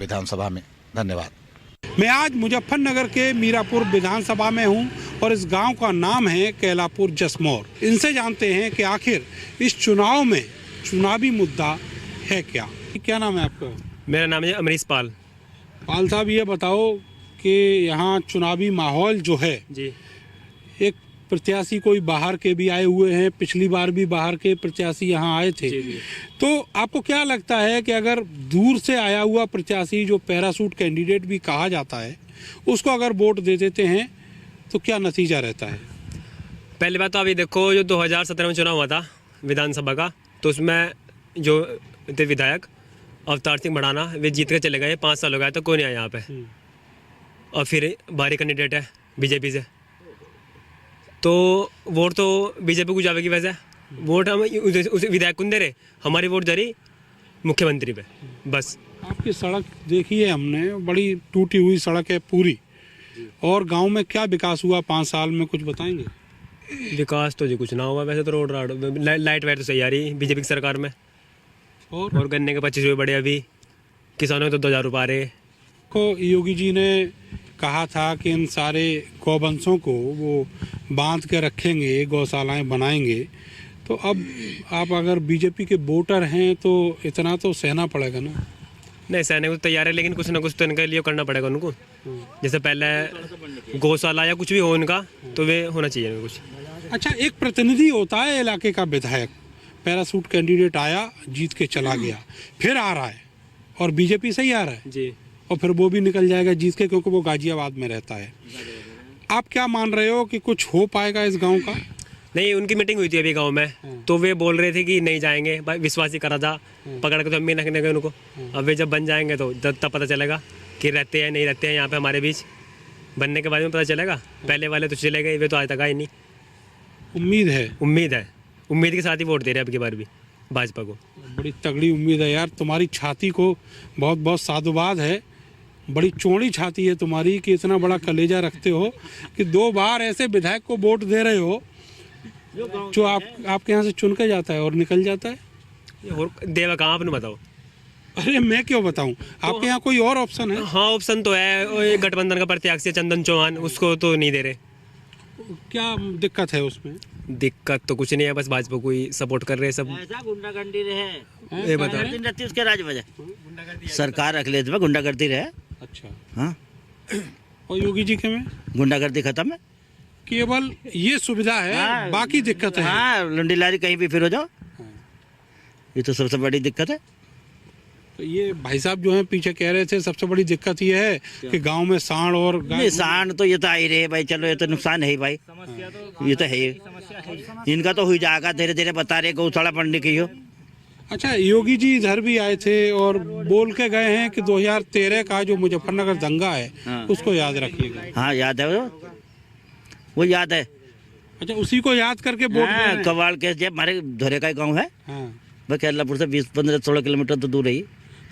विधानसभा में। धन्यवाद। मैं आज मुजफ्फरनगर के मीरापुर विधानसभा में हूं और इस गांव का नाम है कैलापुर जसमौर। इनसे जानते हैं कि आखिर इस चुनाव में चुनावी मुद्दा है क्या। क्या नाम है आपका? मेरा नाम है अमरीश पाल। पाल साहब, ये बताओ कि यहाँ चुनावी माहौल जो है जी, एक प्रत्याशी कोई बाहर के भी आए हुए हैं, पिछली बार भी बाहर के प्रत्याशी यहाँ आए थे। जी। तो आपको क्या लगता है कि अगर दूर से आया हुआ प्रत्याशी जो पैराशूट कैंडिडेट भी कहा जाता है उसको अगर वोट दे देते हैं तो क्या नतीजा रहता है? पहली बात तो अभी देखो, जो 2017 में चुनाव हुआ था विधानसभा का, तो उसमें जो थे विधायक अवतार सिंह भड़ाना, वे जीत के चले गए। 5 साल हो गए तो कोई नहीं आया यहाँ पे। और फिर बाहरी कैंडिडेट है बीजेपी से, तो वोट तो बीजेपी को जाएगी। वैसे वोट हम उस विधायक को दे रहे, हमारी वोट जा रही मुख्यमंत्री पे बस। आपकी सड़क देखी है हमने, बड़ी टूटी हुई सड़क है पूरी। और गांव में क्या विकास हुआ 5 साल में, कुछ बताएंगे? विकास तो जी कुछ ना हुआ वैसे तो। रोड लाइट वाइट तो सही आ रही बीजेपी की सरकार में। और गन्ने के 25 रुपये बढ़े, अभी किसानों को तो 2000 रुपये आ रहे। को योगी जी ने कहा था कि इन सारे गौवंशों को वो बांध के रखेंगे, गौशालाएं बनाएंगे। तो अब आप अगर बीजेपी के वोटर हैं तो इतना तो सहना पड़ेगा ना? नहीं, सहने को तैयार है, लेकिन कुछ ना कुछ तो इनके लिए करना पड़ेगा उनको। जैसे पहले गौशाला या कुछ भी हो उनका, तो वे होना चाहिए कुछ। अच्छा, एक प्रतिनिधि होता है इलाके का विधायक, पैराशूट कैंडिडेट आया, जीत के चला गया, फिर आ रहा है और बीजेपी से ही आ रहा है जी, और फिर वो भी निकल जाएगा जीत के, क्योंकि वो गाजियाबाद में रहता है। आप क्या मान रहे हो कि कुछ हो पाएगा इस गांव का? नहीं, उनकी मीटिंग हुई थी अभी गांव में, तो वे बोल रहे थे कि नहीं जाएंगे भाई, विश्वास ही करा था पकड़ के तो हम भी रखने गए उनको। अब वे जब बन जाएंगे तो तब पता चलेगा कि रहते हैं नहीं रहते हैं यहाँ पे हमारे बीच। बनने के बाद में पता चलेगा। पहले वाले तो चले गए, वे तो आज तक आए नहीं। उम्मीद है उम्मीद के साथ ही वोट दे रहे हैं अब की बार भी भाजपा को। बड़ी तगड़ी उम्मीद है यार, तुम्हारी छाती को बहुत बहुत साधुवाद है। बड़ी चौड़ी छाती है तुम्हारी कि इतना बड़ा कलेजा रखते हो कि 2 बार ऐसे विधायक को वोट दे रहे हो जो आपके यहाँ से चुन के जाता है और निकल जाता है। और देवा कहाँ, आपने बताओ? अरे मैं क्यों बताऊं, आपके यहाँ कोई और ऑप्शन है? हाँ, ऑप्शन तो है। और ये गठबंधन का प्रत्याशी चंदन चौहान, उसको तो नहीं दे रहे। क्या दिक्कत है उसमें? दिक्कत तो कुछ नहीं है, बस भाजपा को ही सपोर्ट कर रहे हैं सब। ऐसा गुंडागर्दी रहे, ये बता दिन रात उसके राज वजह सरकार अखिलेश में गुंडागर्दी रहे। अच्छा, हाँ, और योगी जी के में गुंडागर्दी खत्म है। केवल ये सुविधा है, हाँ, बाकी दिक्कत है। हाँ, लुंडी लारी कहीं भी फिर हो जाओ, ये तो सबसे बड़ी दिक्कत है। तो ये भाई साहब जो हैं पीछे कह रहे थे सबसे बड़ी दिक्कत ये है कि गांव में सांड और सांड तो ये तो आ ही रहे भाई, चलो ये तो नुकसान है ही भाई, ये तो है ही। इनका तो हुई जाएगा, धीरे धीरे बता रहे गौशाला पढ़ने की हो। अच्छा, योगी जी इधर भी आए थे और बोल के गए हैं कि 2013 का जो मुजफ्फरनगर दंगा है उसको याद रखिएगा। हाँ, याद है वो याद है। अच्छा, उसी को याद करके वोट दे रहे हैं। कवाड़ के जब हमारे धोरे का गाँव है, वह केरलापुर से 20-15-16 किलोमीटर तो दूर है।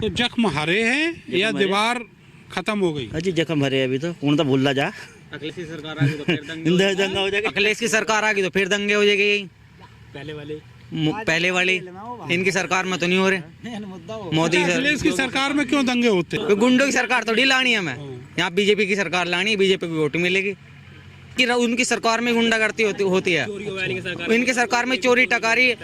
तो जख्म हरे हैं या दीवार खत्म हो गई? अजी जख्म हरे अभी तो उन तो भूलना जा। अखिलेश की सरकार आ गई तो फिर दंगे हो जाएगा। अखिलेश की सरकार आ गई तो फिर दंगे हो जाएगी। पहले वाले इनकी सरकार में तो नहीं हो रहे। मोदी अखिलेश की सरकार में क्यों दंगे होते? गुंडों की सरकार थोड़ी लानी है, हमें यहाँ बीजेपी की सरकार लानी है, बीजेपी की वोट मिलेगी। कि उनकी सरकार में गुंडागर्दी होती है, इनकी सरकार में चोरी टकारी,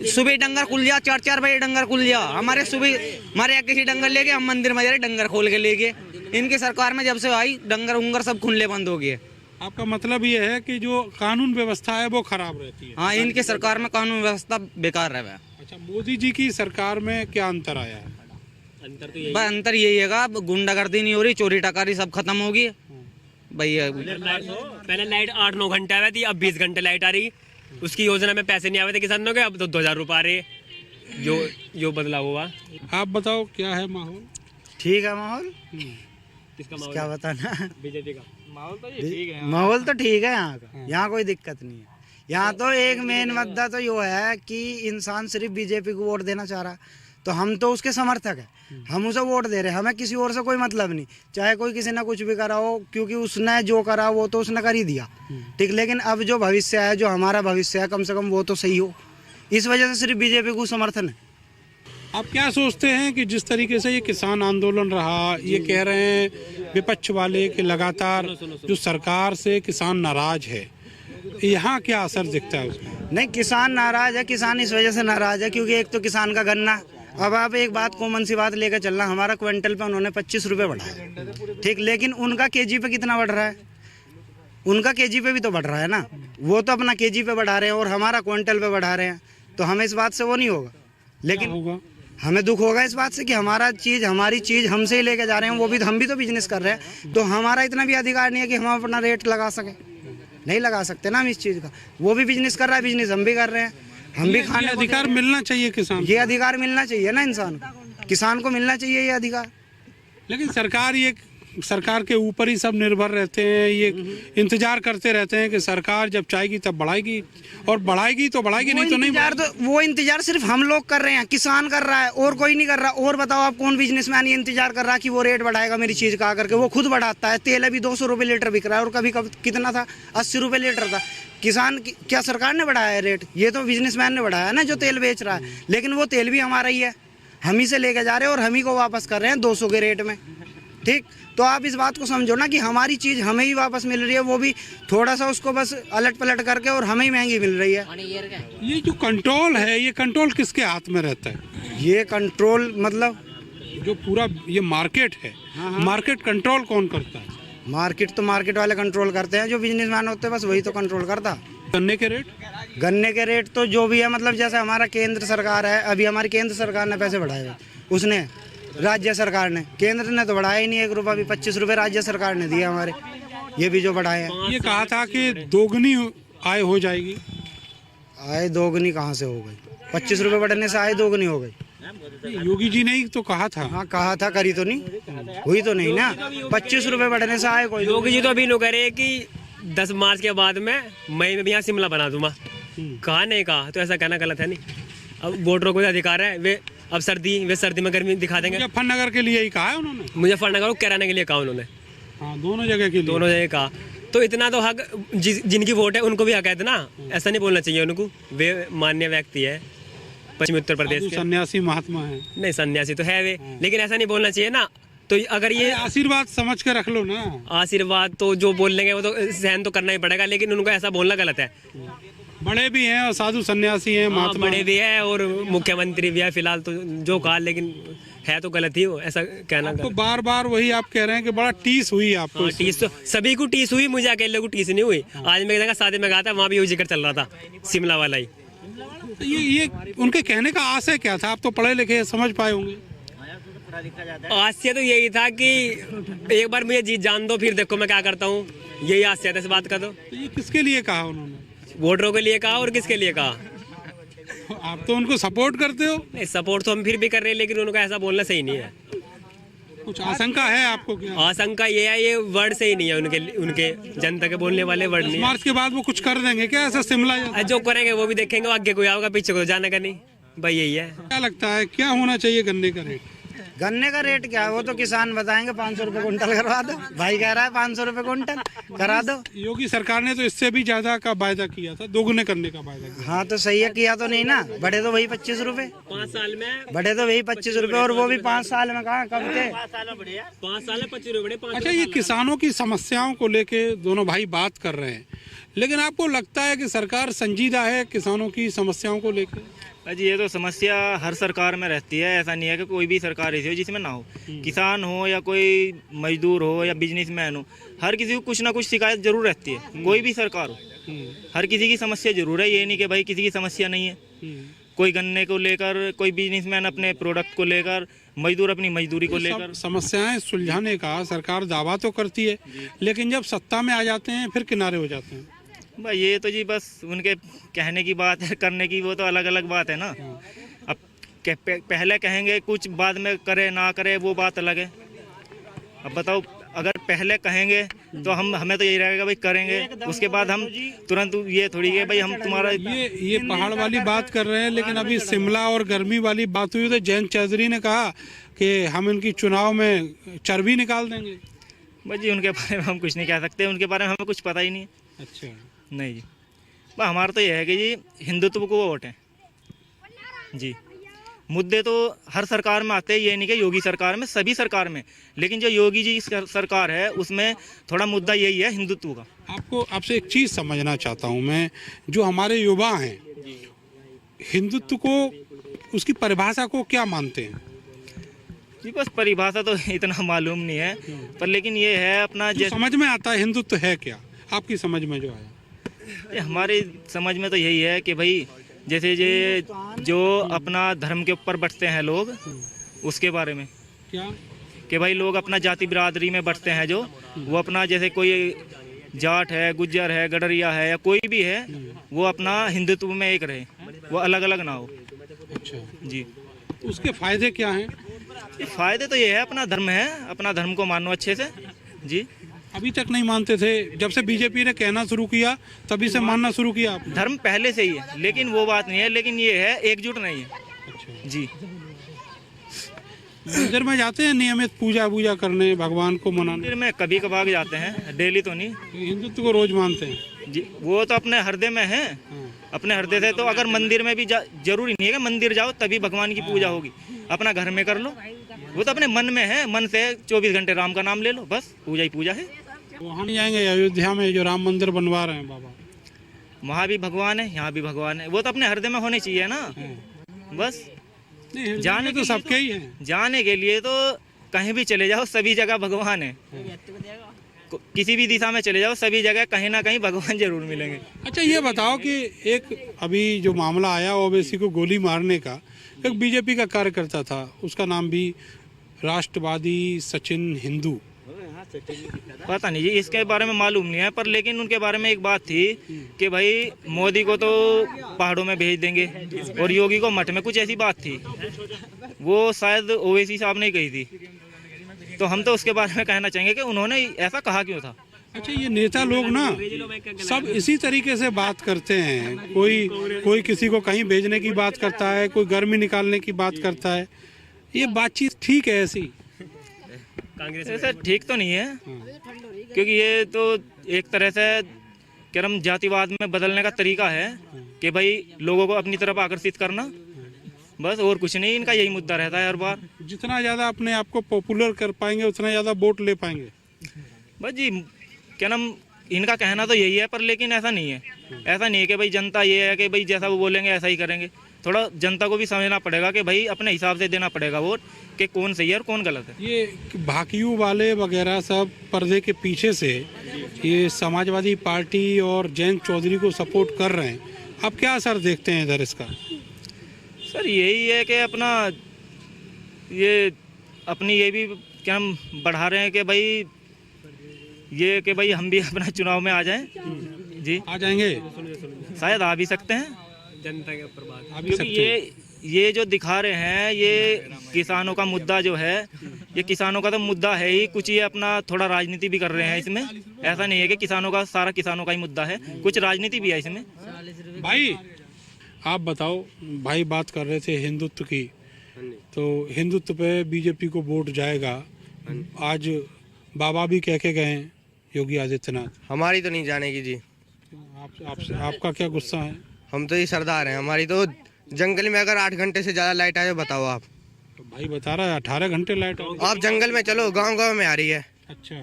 सुबह डंगर खुल जा, 4-4 बजे डंगर खुल जा। हमारे सुबह हमारे यहाँ किसी डंगर लेके हम मंदिर में जा रहे, डंगर खोल के ले गए। इनकी सरकार में जब से आई डंगर उंगर सब खुले बंद हो गए। आपका मतलब ये है कि जो कानून व्यवस्था है वो खराब रहती है? हाँ, इनकी सरकार में कानून व्यवस्था बेकार रहा है। अच्छा, मोदी जी की सरकार में क्या अंतर आया है? अंतर यही है, गुंडागर्दी नहीं हो रही, चोरी टकारी सब खत्म होगी भैया। पहले लाइट 8-9 घंटे आ रही थी, अब 20 घंटे लाइट आ रही। उसकी योजना में पैसे नहीं आ रहे थे किसानों के, अब तो 2000 रुपये आ रहे। जो बदलाव हुआ। आप बताओ क्या है माहौल? ठीक है माहौल। किसका माहौल? क्या बताना, बीजेपी का माहौल तो ठीक है। माहौल तो ठीक है यहाँ का, यहाँ कोई दिक्कत नहीं है। यहाँ तो एक मेन मुद्दा तो यो है कि इंसान सिर्फ बीजेपी को वोट देना चाह रहा, तो हम तो उसके समर्थक हैं, हम उसे वोट दे रहे हैं, हमें किसी और से कोई मतलब नहीं। चाहे कोई किसी ने कुछ भी करा हो, क्योंकि उसने जो करा वो तो उसने कर ही दिया, ठीक। लेकिन अब जो भविष्य है, जो हमारा भविष्य है, कम से कम वो तो सही हो, इस वजह से सिर्फ बीजेपी को समर्थन है। आप क्या सोचते हैं कि जिस तरीके से ये किसान आंदोलन रहा, ये कह रहे हैं विपक्ष वाले कि लगातार जो सरकार से किसान नाराज है, यहाँ क्या असर दिखता है उसमें? नहीं, किसान नाराज है। किसान इस वजह से नाराज है क्योंकि एक तो किसान का गन्ना, अब आप एक बात कॉमन सी बात लेकर चलना, हमारा क्विंटल पे उन्होंने 25 रुपये बढ़ाया, ठीक, लेकिन उनका केजी पे कितना बढ़ रहा है? उनका केजी पे भी तो बढ़ रहा है ना, वो तो अपना केजी पे बढ़ा रहे हैं और हमारा क्विंटल पे बढ़ा रहे हैं, तो हमें इस बात से वो नहीं होगा। लेकिन होगा, हमें दुख होगा इस बात से कि हमारी चीज़ हमसे ही लेके जा रहे हैं, वो भी हम भी तो बिजनेस कर रहे हैं, तो हमारा इतना भी अधिकार नहीं है कि हम अपना रेट लगा सकें। नहीं लगा सकते ना हम इस चीज़ का, वो भी बिजनेस कर रहा है, बिजनेस हम भी कर रहे हैं, हम भी ये खाने को अधिकार मिलना चाहिए किसान, ये अधिकार मिलना चाहिए ना इंसान को, किसान को मिलना चाहिए ये अधिकार। लेकिन सरकार के ऊपर ही सब निर्भर रहते हैं, ये इंतजार करते रहते हैं कि सरकार जब चाहेगी तब बढ़ाएगी, और बढ़ाएगी तो बढ़ाएगी, नहीं तो नहीं बढ़ाएगी। वो इंतजार सिर्फ हम लोग कर रहे हैं, किसान कर रहा है और कोई नहीं कर रहा। और बताओ आप कौन बिजनेसमैन ये इंतजार कर रहा है कि वो रेट बढ़ाएगा मेरी चीज़ का आकर के? वो खुद बढ़ाता है। तेल अभी 200 रुपये लीटर बिक रहा है और कभी कितना था, 80 रुपये लीटर था। किसान क्या सरकार ने बढ़ाया है रेट? ये तो बिजनेसमैन ने बढ़ाया है ना, जो तेल बेच रहा है। लेकिन वो तेल भी हमारा ही है, हम ही से लेके जा रहे हैं और हम ही को वापस कर रहे हैं 200 के रेट में, ठीक। तो आप इस बात को समझो ना कि हमारी चीज़ हमें ही वापस मिल रही है, वो भी थोड़ा सा उसको बस अलट पलट करके, और हमें ही महंगी मिल रही है। ये जो कंट्रोल है, ये कंट्रोल किसके हाथ में रहता है? ये कंट्रोल मतलब जो पूरा ये मार्केट है, मार्केट कंट्रोल कौन करता है? मार्केट तो मार्केट वाले कंट्रोल करते हैं, जो बिजनेसमैन होते हैं बस वही तो कंट्रोल करता। गन्ने के रेट? गन्ने के रेट तो जो भी है, मतलब जैसे हमारा केंद्र सरकार है, अभी हमारी केंद्र सरकार ने पैसे बढ़ाए हुए, उसने राज्य सरकार ने, केंद्र ने तो बढ़ाया ही नहीं 1 रुपया भी। 25 रुपये राज्य सरकार ने दिए हमारे, ये भी जो बढ़ाए हैं। ये कहा था कि दोगुनी आय हो जाएगी। आय दोगुनी कहाँ से हो गई? 25 रुपये बढ़ने से आय दोगुनी हो गई? योगी जी ने ही तो कहा था। हाँ कहा था, करी तो नहीं, हुई तो नहीं ना। 25 रुपये बढ़ने से आय कोई योगी जी तो अभी लोग कह रहे हैं कि 10 मार्च के बाद में मई में भी यहाँ शिमला बना दूंगा। कहा नहीं कहा तो ऐसा कहना गलत है नहीं। अब वोटरों को अधिकार है, वे अब सर्दी में गर्मी दिखा देंगे। मुजफ्फरनगर के लिए ही कहा है उन्होंने, मुजफ्फरनगर को कराने के लिए कहा उन्होंने। हाँ, दोनों जगह के लिए, दोनों जगह कहा। तो इतना तो हक जिनकी वोट है उनको भी हक है ना, ऐसा नहीं बोलना चाहिए उनको। वे मान्य व्यक्ति है पश्चिमी उत्तर प्रदेश के, सन्यासी महात्मा है। नहीं सन्यासी तो है वे, लेकिन ऐसा नहीं बोलना चाहिए ना। तो अगर ये आशीर्वाद समझ के रख लो ना। आशीर्वाद तो जो बोल लेंगे वो तो सहन तो करना ही पड़ेगा, लेकिन उनको ऐसा बोलना गलत है। बड़े भी हैं और साधु सन्यासी हैं, महात्मा बड़े भी है और मुख्यमंत्री भी है फिलहाल, तो जो कहा, लेकिन है तो गलत ही हो, ऐसा कहना तो बार बार वही आप कह रहे हैं कि बड़ा टीस हुई आपको। टीस तो सभी को टीस हुई, मुझे अकेले को टीस नहीं हुई। आज मैं जगह शादी में गया था, वहाँ भी यही जिक्र चल रहा था, शिमला वाला ही। ये उनके कहने का आशय क्या था? आप तो पढ़े लिखे, समझ पाए होंगे। आशय तो यही था कि एक बार मुझे जीत जान दो, फिर देखो मैं क्या करता हूँ, यही आशय था। इस बात का तो ये किसके लिए कहा उन्होंने? वोटरों के लिए कहा और किसके लिए कहा? आप तो उनको सपोर्ट करते हो। नहीं, सपोर्ट तो हम फिर भी कर रहे हैं, लेकिन उनका ऐसा बोलना सही नहीं है। कुछ आशंका है आपको क्या? आशंका ये है, ये वर्ड सही नहीं है उनके जनता के बोलने वाले वर्ड नहीं है। मार्च के बाद वो कुछ कर देंगे क्या ऐसा शिमला? जो करेंगे वो भी देखेंगे, आगे कोई आओगा, पीछे को जाने का नहीं, भाई यही है। क्या लगता है क्या होना चाहिए गन्ने का रेट? गन्ने का रेट क्या है वो तो किसान बताएंगे। 500 रुपये कुंटल करवा दो, भाई कह रहा है 500 रुपये कुंटल करा दो। योगी सरकार ने तो इससे भी ज्यादा का वायदा किया था, दोगुने करने का वायदा किया। हाँ तो सही है, किया तो नहीं ना, बढ़े तो वही 25 रुपये, 5 साल में बढ़े तो वही 25 रुपये, और वो भी 5 साल में कहाँ कब थे? 5 साल में 25 रुपये। अच्छा, ये किसानों की समस्याओं को लेके दोनों भाई बात कर रहे हैं, लेकिन आपको लगता है कि सरकार संजीदा है किसानों की समस्याओं को लेकर? जी ये तो समस्या हर सरकार में रहती है, ऐसा नहीं है कि कोई भी सरकार ऐसी हो जिसमें ना हो। किसान हो या कोई मजदूर हो या बिजनेसमैन हो, हर किसी को कुछ ना कुछ शिकायत जरूर रहती है, कोई भी सरकार हो। हर किसी की समस्या जरूर है, ये नहीं कि भाई किसी की समस्या नहीं है। कोई गन्ने को लेकर, कोई बिजनेसमैन अपने प्रोडक्ट को लेकर, मजदूर अपनी मजदूरी को लेकर। समस्याएं सुलझाने का सरकार दावा तो करती है, लेकिन जब सत्ता में आ जाते हैं फिर किनारे हो जाते हैं। भाई ये तो जी बस उनके कहने की बात है, करने की वो तो अलग अलग बात है ना। अब पहले कहेंगे कुछ, बाद में करे ना करे वो बात अलग है। अब बताओ, अगर पहले कहेंगे तो हमें तो यही रहेगा भाई करेंगे, उसके बाद हम तुरंत ये थोड़ी है भाई हम तुम्हारा ये पहाड़ वाली बात कर रहे हैं, लेकिन अभी शिमला और गर्मी वाली बात हुई तो जयंत चौधरी ने कहा कि हम इनकी चुनाव में चर्बी निकाल देंगे। भाई जी उनके बारे में हम कुछ नहीं कह सकते, उनके बारे में हमें कुछ पता ही नहीं है। अच्छा, नहीं जी, हमारा तो यह है कि जी हिंदुत्व को वोट है जी, मुद्दे तो हर सरकार में आते हैं, ये नहीं कि योगी सरकार में, सभी सरकार में। लेकिन जो योगी जी की सरकार है उसमें थोड़ा मुद्दा यही है हिंदुत्व का। आपसे एक चीज़ समझना चाहता हूँ मैं, जो हमारे युवा हैं हिंदुत्व को, उसकी परिभाषा को क्या मानते हैं? जी बस परिभाषा तो इतना मालूम नहीं है, पर लेकिन ये है अपना जो समझ में आता है हिंदुत्व है क्या, आपकी समझ में जो आया? हमारी समझ में तो यही है कि भाई जैसे ये जो अपना धर्म के ऊपर बंटते हैं लोग, उसके बारे में क्या कि भाई लोग अपना जाति बिरादरी में बंटते हैं, जो वो अपना जैसे कोई जाट है, गुज्जर है, गडरिया है या कोई भी है, वो अपना हिंदुत्व में एक रहे, वो अलग अलग ना हो। अच्छा जी उसके फायदे क्या हैं? ये फायदे तो ये है, अपना धर्म है, अपना धर्म को मानो अच्छे से। जी अभी तक नहीं मानते थे, जब से बीजेपी ने कहना शुरू किया तभी से मानना शुरू किया आपने? धर्म पहले से ही है, लेकिन वो बात नहीं है, लेकिन ये है एकजुट नहीं है। अच्छा, जी मंदिर में जाते हैं नियमित पूजा करने, भगवान को मनाने? मंदिर में कभी कभार जाते हैं, डेली तो नहीं। हिंदुत्व को रोज मानते हैं? जी वो तो अपने हृदय में है, अपने हृदय से। तो अगर मंदिर में भी जरूरी नहीं है कि मंदिर जाओ तभी भगवान की पूजा होगी, अपना घर में कर लो, वो तो अपने मन में है, मन से 24 घंटे राम का नाम ले लो, बस पूजा ही पूजा है। वहाँ नहीं जाएंगे अयोध्या में जो राम मंदिर बनवा रहे हैं बाबा? वहाँ भी भगवान है, यहाँ भी भगवान है, वो तो अपने हृदय में होने चाहिए ना। बस नहीं, जाने तो सबके ही हैं। जाने के लिए तो कहीं भी चले जाओ, सभी जगह भगवान है। किसी भी दिशा में चले जाओ, सभी जगह कहीं ना कहीं भगवान जरूर मिलेंगे। अच्छा ये बताओ कि एक अभी जो मामला आया ओवैसी को गोली मारने का, एक बीजेपी का कार्यकर्ता था, उसका नाम भी राष्ट्रवादी सचिन हिंदू। पता नहीं जी, इसके बारे में मालूम नहीं है, पर लेकिन उनके बारे में एक बात थी कि भाई मोदी को तो पहाड़ों में भेज देंगे और योगी को मठ में, कुछ ऐसी बात थी, वो शायद ओवैसी साहब ने कही थी। तो हम तो उसके बारे में कहना चाहेंगे कि उन्होंने ऐसा कहा क्यों था। अच्छा ये नेता लोग ना सब इसी तरीके से बात करते हैं, कोई किसी को कहीं भेजने की बात करता है, कोई गर्मी निकालने की बात करता है, ये बातचीत ठीक है ऐसी? ऐसा ठीक तो नहीं है, क्योंकि ये तो एक तरह से कर्म जातिवाद में बदलने का तरीका है कि भाई लोगों को अपनी तरफ आकर्षित करना, बस और कुछ नहीं। इनका यही मुद्दा रहता है हर बार। जितना ज़्यादा अपने आप को पॉपुलर कर पाएंगे उतना ज़्यादा वोट ले पाएंगे। बस जी क्या नाम, इनका कहना तो यही है, पर लेकिन ऐसा नहीं है। ऐसा नहीं है कि भाई जनता ये है कि भाई जैसा वो बोलेंगे ऐसा ही करेंगे। थोड़ा जनता को भी समझना पड़ेगा कि भाई अपने हिसाब से देना पड़ेगा वोट, कि कौन सही है और कौन गलत है। ये भाकियू वाले वगैरह सब पर्दे के पीछे से ये समाजवादी पार्टी और जयंत चौधरी को सपोर्ट कर रहे हैं, आप क्या असर देखते हैं इधर इसका? सर यही है कि अपना ये अपनी ये भी क्या हम बढ़ा रहे हैं कि भाई ये कि भाई हम भी अपना चुनाव में आ जाएं। जी आ जाएंगे, शायद आ भी सकते हैं, जनता के ऊपर बात। आ भी क्योंकि सकते हैं। ये जो दिखा रहे हैं, ये किसानों का मुद्दा जो है, ये किसानों का तो मुद्दा है ही, कुछ ये अपना थोड़ा राजनीति भी कर रहे हैं इसमें। ऐसा नहीं है कि किसानों का सारा किसानों का ही मुद्दा है, कुछ राजनीति भी है इसमें। भाई आप बताओ, भाई बात कर रहे थे हिंदुत्व की, तो हिंदुत्व पे बीजेपी को वोट जाएगा। आज बाबा भी कह के गए हैं योगी आदित्यनाथ। हमारी तो नहीं जानेगी जी। आपका क्या गुस्सा है? हम तो ये सरदार हैं, हमारी तो जंगल में अगर 8 घंटे से ज़्यादा लाइट आए बताओ आप। तो भाई बता रहा है 18 घंटे लाइट। आप जंगल में चलो, गांव-गांव में आ रही है। अच्छा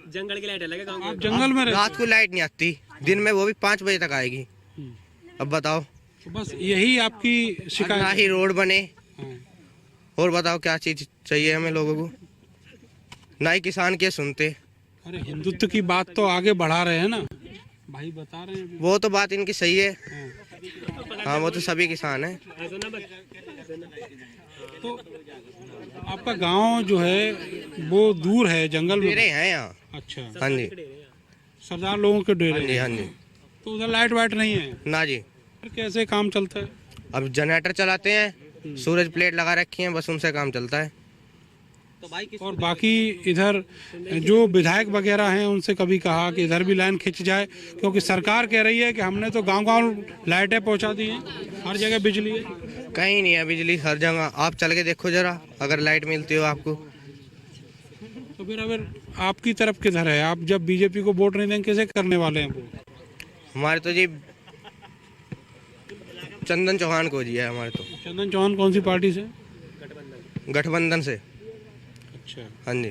जंगल की लाइट अलग है, आप जंगल में रहते? रात को लाइट नहीं आती, दिन में वो भी 5 बजे तक आएगी। अब बताओ, तो बस यही आपकी ना शिकायत? ही रोड बने, हाँ। और बताओ क्या चीज़ चाहिए हमें लोगों को? ना ही किसान के सुनते। अरे हिंदुत्व की बात तो आगे बढ़ा रहे हैं ना, भाई बता रहे हैं। वो तो बात इनकी सही है, हाँ। हाँ वो तो सभी किसान हैं। तो आपका गांव जो है वो दूर है, जंगल में? डेरे हैं यहाँ। अच्छा, हाँ जी, सरदार लोगों के हाँ डेरे? जी, हाँ जी। तो उधर लाइट वाइट नहीं है? ना जी, फिर कैसे काम चलता है? अब जनरेटर चलाते हैं, सूरज प्लेट लगा रखी है, बस उनसे काम चलता है। और बाकी इधर जो विधायक वगैरह हैं उनसे कभी कहा कि इधर भी लाइन खिंच जाए, क्योंकि सरकार कह रही है कि हमने तो गांव-गांव लाइटें पहुंचा दी हैं, हर जगह बिजली है। कहीं नहीं है बिजली, हर जगह आप चल के देखो जरा, अगर लाइट मिलती हो आपको। तो फिर अगर आपकी तरफ किधर है? आप जब बीजेपी को वोट नहीं देंगे कैसे करने वाले हैं वो? हमारे तो जी चंदन चौहान को दिया है हमारे तो। चंदन चौहान कौन सी पार्टी से? गठबंधन से। अच्छा, हाँ जी।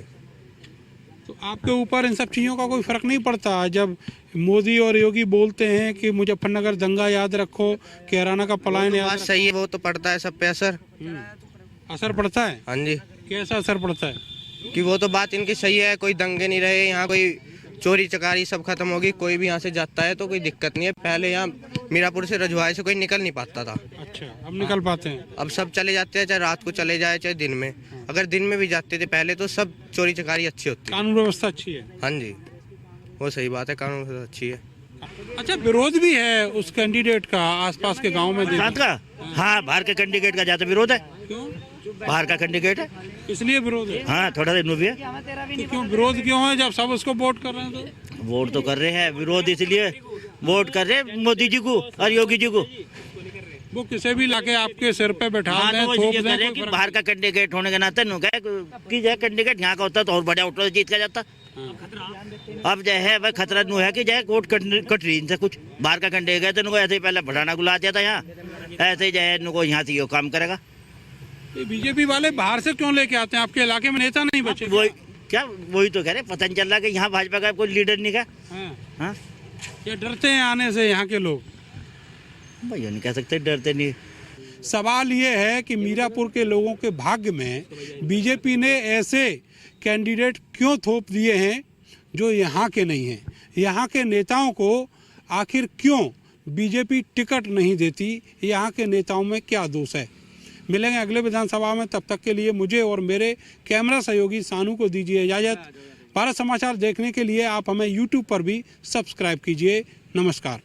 तो आपके ऊपर इन सब चीज़ों का कोई फर्क नहीं पड़ता जब मोदी और योगी बोलते हैं कि मुजफ्फरनगर दंगा याद रखो, कैराना का पलायन याद बात रखो? सही है, वो तो पड़ता है सब पे असर। असर पड़ता है? हाँ जी, कैसा असर पड़ता है? कि वो तो बात इनकी सही है, कोई दंगे नहीं रहे यहाँ, कोई चोरी चकारी सब खत्म होगी, कोई भी यहाँ से जाता है तो कोई दिक्कत नहीं है। पहले यहाँ मीरापुर से रजवाए से कोई निकल नहीं पाता था। अच्छा, अब निकल पाते हैं? अब सब चले जाते हैं, चाहे रात को चले जाए चाहे दिन में। अगर दिन में भी जाते थे पहले तो सब चोरी चकारी अच्छी होती। कानून व्यवस्था अच्छी है? हाँ जी, वो सही बात है, कानून व्यवस्था अच्छी है। अच्छा, विरोध भी है उस कैंडिडेट का आसपास के गांव में? साथ का, हाँ, बाहर के कैंडिडेट का ज्यादा विरोध है। क्यों? बाहर का कैंडिडेट है, इसलिए विरोध है? हाँ, थोड़ा दिन भी है। तो क्यों विरोध क्यों है जब सब उसको वोट कर रहे हैं? तो वोट तो कर रहे हैं, विरोध इसलिए वोट कर रहे हैं मोदी जी को और योगी जी को। वो किसे भी लाके आपके सिर पे बैठा हाँ, दें, तो वो थोप इसलिए दें, कर रहे हैं कोई कि फर्क बाहर का कैंडिडेट होने के नाते नु कहे कि जो कैंडिडेट यहाँ का होता तो और बढ़िया उठो जीत का जाता। अब जो है भाई खतरा नु है कि जो है कोर्ट कट रही इनसे कुछ। बाहर का कैंडिडेट तो ऐसे ही पहले बढ़ाना गुला दिया था यहाँ, ऐसे ही जो है नुको यहाँ से यो काम करेगा। ये बीजेपी वाले बाहर से क्यों लेके आते हैं? आपके इलाके में नेता नहीं बचे? वही क्या, वही तो कह रहे, पता नहीं चल रहा कि यहाँ भाजपा का कोई लीडर नहीं का। हाँ। हाँ, ये डरते हैं आने से यहाँ के लोग? भाई नहीं कह सकते, डरते नहीं। सवाल ये है कि मीरापुर के लोगों के भाग्य में बीजेपी ने ऐसे कैंडिडेट क्यों थोप दिए हैं जो यहाँ के नहीं हैं? यहाँ के नेताओं को आखिर क्यों बीजेपी टिकट नहीं देती? यहाँ के नेताओं में क्या दोष है? मिलेंगे अगले विधानसभा में, तब तक के लिए मुझे और मेरे कैमरा सहयोगी सानू को दीजिए इजाज़त। भारत समाचार देखने के लिए आप हमें यूट्यूब पर भी सब्सक्राइब कीजिए। नमस्कार।